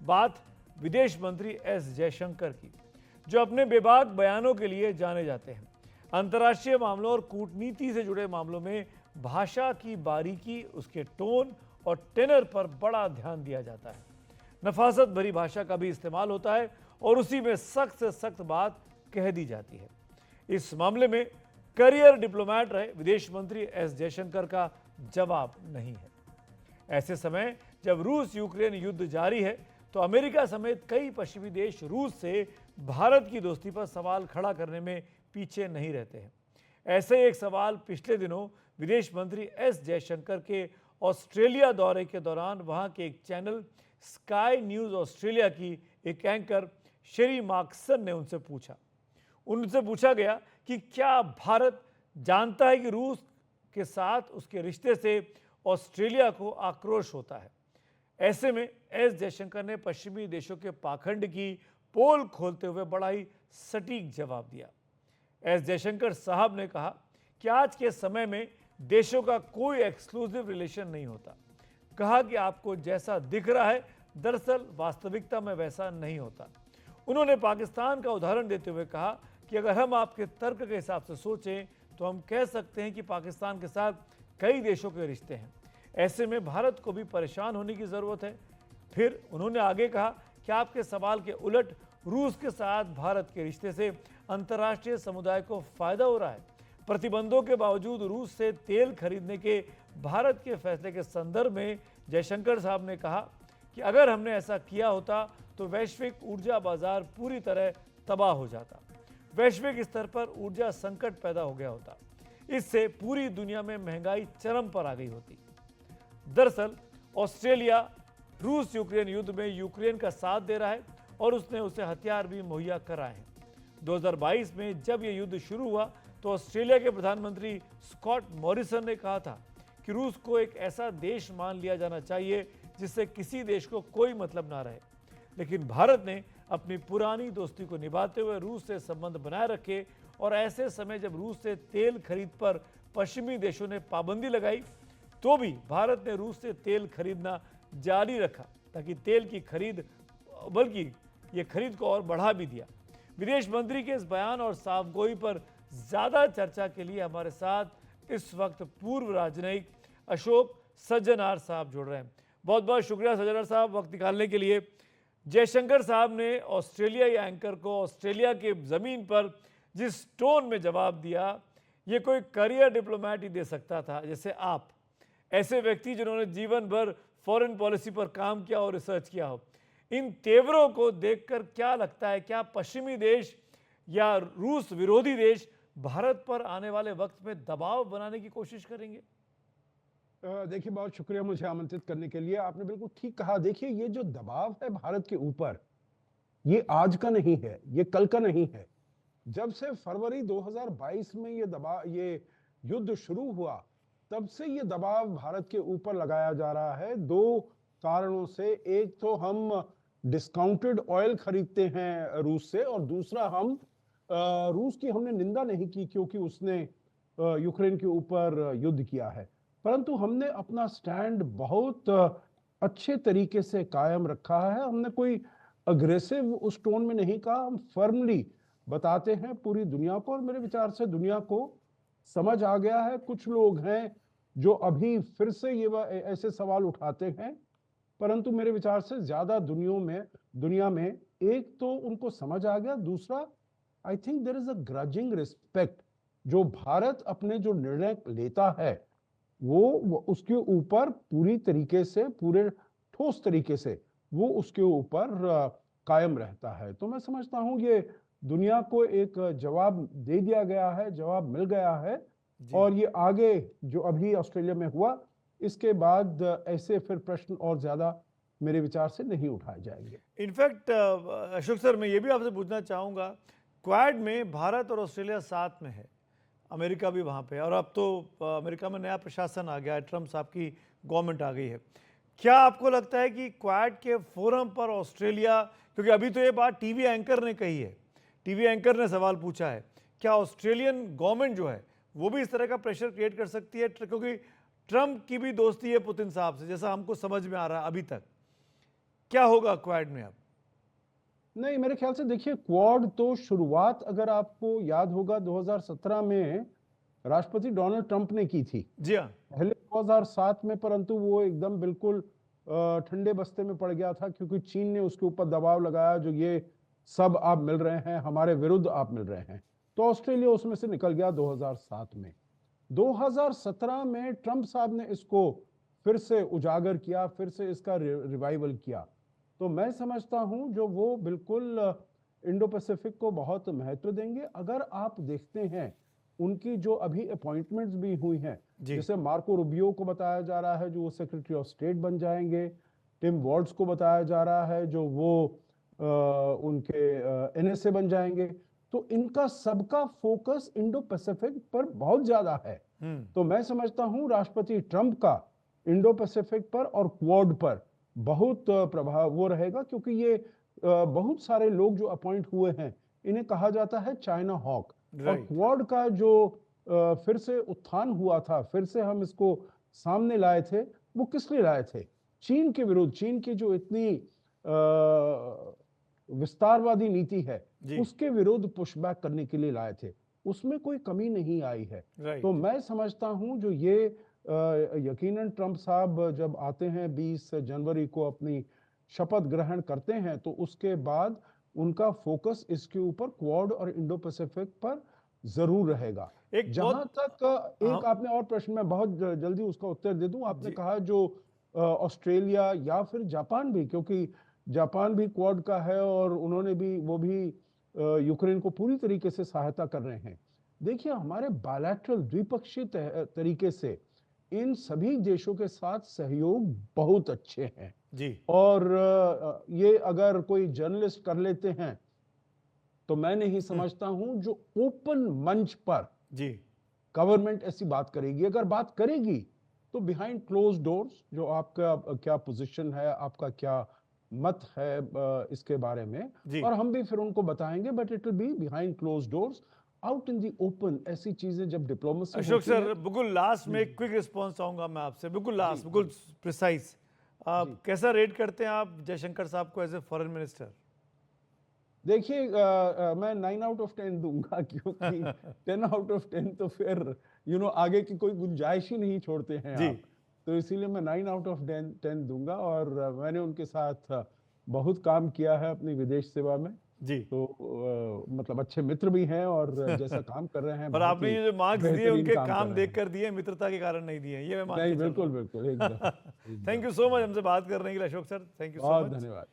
बात विदेश मंत्री एस जयशंकर की, जो अपने बेबाक बयानों के लिए जाने जाते हैं। अंतर्राष्ट्रीय मामलों और कूटनीति से जुड़े मामलों में भाषा की बारीकी, उसके टोन और टेनर पर बड़ा ध्यान दिया जाता है। नफासत भरी भाषा का भी इस्तेमाल होता है और उसी में सख्त से सख्त बात कह दी जाती है। इस मामले में करियर डिप्लोमेट रहे विदेश मंत्री एस जयशंकर का जवाब नहीं है। ऐसे समय जब रूस यूक्रेन युद्ध जारी है, तो अमेरिका समेत कई पश्चिमी देश रूस से भारत की दोस्ती पर सवाल खड़ा करने में पीछे नहीं रहते हैं। ऐसे एक सवाल पिछले दिनों विदेश मंत्री एस जयशंकर के ऑस्ट्रेलिया दौरे के दौरान वहां के एक चैनल स्काई न्यूज ऑस्ट्रेलिया की एक एंकर शेरी मार्क्सन ने उनसे पूछा गया कि क्या भारत जानता है कि रूस के साथ उसके रिश्ते से ऑस्ट्रेलिया को आक्रोश होता है। ऐसे में एस जयशंकर ने पश्चिमी देशों के पाखंड की पोल खोलते हुए बड़ा ही सटीक जवाब दिया। एस जयशंकर साहब ने कहा कि आज के समय में देशों का कोई एक्सक्लूसिव रिलेशन नहीं होता। कहा कि आपको जैसा दिख रहा है, दरअसल वास्तविकता में वैसा नहीं होता। उन्होंने पाकिस्तान का उदाहरण देते हुए कहा कि अगर हम आपके तर्क के हिसाब से सोचें तो हम कह सकते हैं कि पाकिस्तान के साथ कई देशों के रिश्ते हैं। ऐसे में भारत को भी परेशान होने की ज़रूरत है। फिर उन्होंने आगे कहा कि आपके सवाल के उलट रूस के साथ भारत के रिश्ते से अंतर्राष्ट्रीय समुदाय को फायदा हो रहा है। प्रतिबंधों के बावजूद रूस से तेल खरीदने के भारत के फैसले के संदर्भ में जयशंकर साहब ने कहा कि अगर हमने ऐसा किया होता तो वैश्विक ऊर्जा बाजार पूरी तरह तबाह हो जाता, वैश्विक स्तर पर ऊर्जा संकट पैदा हो गया होता, इससे पूरी दुनिया में महंगाई चरम पर आ गई होती। दरअसल ऑस्ट्रेलिया रूस यूक्रेन युद्ध में यूक्रेन का साथ दे रहा है और उसने उसे हथियार भी मुहैया कराए हैं। 2022 में जब यह युद्ध शुरू हुआ तो ऑस्ट्रेलिया के प्रधानमंत्री स्कॉट मॉरिसन ने कहा था कि रूस को एक ऐसा देश मान लिया जाना चाहिए जिससे किसी देश को कोई मतलब ना रहे। लेकिन भारत ने अपनी पुरानी दोस्ती को निभाते हुए रूस से संबंध बनाए रखे और ऐसे समय जब रूस से तेल खरीद पर पश्चिमी देशों ने पाबंदी लगाई तो भी भारत ने रूस से तेल खरीदना जारी रखा ताकि तेल की खरीद, बल्कि ये खरीद को और बढ़ा भी दिया। विदेश मंत्री के इस बयान और साफगोई पर ज़्यादा चर्चा के लिए हमारे साथ इस वक्त पूर्व राजनयिक अशोक सज्जनार साहब जुड़ रहे हैं। बहुत बहुत शुक्रिया सज्जनार साहब वक्त निकालने के लिए। जयशंकर साहब ने ऑस्ट्रेलियाई एंकर को ऑस्ट्रेलिया के ज़मीन पर जिस टोन में जवाब दिया, ये कोई करियर डिप्लोमेट ही दे सकता था, जैसे आप, ऐसे व्यक्ति जिन्होंने जीवन भर फॉरेन पॉलिसी पर काम किया और रिसर्च किया हो। इन तेवरों को देखकर क्या लगता है, क्या पश्चिमी देश या रूस विरोधी देश भारत पर आने वाले वक्त में दबाव बनाने की कोशिश करेंगे? देखिए, बहुत शुक्रिया मुझे आमंत्रित करने के लिए। आपने बिल्कुल ठीक कहा। देखिए, ये जो दबाव है भारत के ऊपर, ये आज का नहीं है, ये कल का नहीं है। जब से फरवरी 2022 में ये युद्ध शुरू हुआ, तब से ये दबाव भारत के ऊपर लगाया जा रहा है। दो कारणों से, एक तो हम डिस्काउंटेड ऑयल खरीदते हैं रूस से, और दूसरा हम रूस की हमने निंदा नहीं की क्योंकि उसने यूक्रेन के ऊपर युद्ध किया है, परंतु हमने अपना स्टैंड बहुत अच्छे तरीके से कायम रखा है। हमने कोई अग्रेसिव उस टोन में नहीं कहा, हम फर्मली बताते हैं पूरी दुनिया को, और मेरे विचार से दुनिया को समझ आ गया है। कुछ लोग हैं जो अभी फिर से ये ऐसे सवाल उठाते हैं, परंतु मेरे विचार से ज्यादा दुनिया में एक तो उनको समझ आ गया, दूसरा I think there is a grudging respect. जो भारत अपने जो निर्णय लेता है वो उसके ऊपर पूरी तरीके से, पूरे ठोस तरीके से वो उसके ऊपर कायम रहता है। तो मैं समझता हूं ये दुनिया को एक जवाब दे दिया गया है, जवाब मिल गया है, और ये आगे जो अभी ऑस्ट्रेलिया में हुआ, इसके बाद ऐसे फिर प्रश्न और ज्यादा मेरे विचार से नहीं उठाए जाएंगे। इनफैक्ट अशोक सर, मैं ये भी आपसे पूछना चाहूँगा, क्वाड में भारत और ऑस्ट्रेलिया साथ में है, अमेरिका भी वहाँ पे, और अब तो अमेरिका में नया प्रशासन आ गया है, ट्रम्प साहब की गवर्नमेंट आ गई है। क्या आपको लगता है कि क्वाड के फोरम पर ऑस्ट्रेलिया, क्योंकि अभी तो ये बात टीवी एंकर ने कही है, टीवी एंकर ने सवाल पूछा है, क्या ऑस्ट्रेलियन गवर्नमेंट जो है वो भी इस तरह का प्रेशर क्रिएट कर सकती है? क्योंकि ट्रम्प की भी दोस्ती है पुतिन साहब से, जैसा हमको समझ में आ रहा है अभी तक। क्या होगा क्वाड में अब? नहीं, मेरे ख्याल से देखिए, क्वाड तो शुरुआत अगर आपको याद होगा 2017 में राष्ट्रपति डोनाल्ड ट्रंप ने की थी। जी हाँ। पहले 2007 में, परंतु वो एकदम बिल्कुल ठंडे बस्ते में पड़ गया था, क्योंकि चीन ने उसके ऊपर दबाव लगाया, जो ये सब आप मिल रहे हैं, हमारे विरुद्ध आप मिल रहे हैं। तो ऑस्ट्रेलिया उसमें से निकल गया 2007 में। 2017 में ट्रंप साहब ने इसको फिर से उजागर किया, फिर से इसका रिवाइवल किया। तो मैं समझता हूं जो वो बिल्कुल इंडो पैसिफिक को बहुत महत्व देंगे। अगर आप देखते हैं उनकी जो अभी अपॉइंटमेंट्स भी हुई हैं, जी। जैसे मार्को रूबियो को बताया जा रहा है जो वो सेक्रेटरी ऑफ स्टेट बन जाएंगे, टिम वॉल्ट्स को बताया जा रहा है जो वो उनके एनएसए बन जाएंगे। तो इनका सबका फोकस इंडो पैसिफिक पर बहुत ज्यादा है। तो मैं समझता हूं राष्ट्रपति ट्रंप का इंडो पैसिफिक पर और क्वाड पर बहुत प्रभाव वो रहेगा, क्योंकि ये बहुत सारे लोग जो अपॉइंट हुए हैं, इन्हें कहा जाता है चाइना हॉक। और क्वाड का जो फिर से उत्थान हुआ था, फिर से हम इसको सामने लाए थे, वो किस लिए लाए थे? चीन के विरुद्ध, चीन की जो इतनी विस्तारवादी नीति है, उसके विरुद्ध पुशबैक करने के लिए लाए थे। उसमें कोई कमी नहीं आई है। तो मैं समझता हूं जो ये यकीनन ट्रंप साहब जब आते हैं 20 जनवरी को अपनी शपथ ग्रहण करते हैं, तो उसके बाद उनका फोकस इसके ऊपर क्वाड और इंडो पैसिफिक पर जरूर रहेगा। जहां तक एक आपने और प्रश्न, में बहुत जल्दी उसका उत्तर दे दूं। आपने कहा जो ऑस्ट्रेलिया या फिर जापान भी, क्योंकि जापान भी क्वाड का है और उन्होंने भी, वो भी यूक्रेन को पूरी तरीके से सहायता कर रहे हैं। देखिए, हमारे बायलैटरल द्विपक्षीय तरीके से इन सभी देशों के साथ सहयोग बहुत अच्छे हैं जी। और ये अगर कोई जर्नलिस्ट कर लेते हैं तो मैं नहीं समझता हूं जो ओपन मंच पर जी गवर्नमेंट ऐसी बात करेगी। अगर बात करेगी तो बिहाइंड क्लोज डोर्स, जो आपका क्या पोजीशन है, आपका क्या मत है इसके बारे में, और हम भी फिर उनको बताएंगे, but it will be behind close doors, out in the open. ऐसी चीजें जब डिप्लोमेसी। अशोक सर, बिल्कुल लास्ट में क्विक रिस्पांस चाहूंगा मैं आपसे, बिल्कुल लास्ट, बिल्कुल प्रिसाइज। कैसा रेट करते हैं आप जयशंकर साहब को एज ए फॉरेन मिनिस्टर? देखिए, मैं 9 आउट ऑफ 10 दूंगा, क्योंकि 10 आउट ऑफ 10 तो फिर आगे की कोई गुंजाइश ही नहीं छोड़ते हैं जी। आप, तो इसीलिए मैं 9 आउट ऑफ 10 दूंगा। और मैंने उनके साथ बहुत काम किया है अपनी विदेश सेवा में जी। तो मतलब अच्छे मित्र भी हैं, और जैसा काम कर रहे हैं। और आपने ये जो मार्क्स दिए उनके काम देखकर दिए, मित्रता के कारण नहीं दिए, ये मैं मानता हूं। नहीं, बिल्कुल बिल्कुल, एकदम। थैंक यू सो मच हमसे बात करने के लिए Ashok sir, thank you so much, धन्यवाद।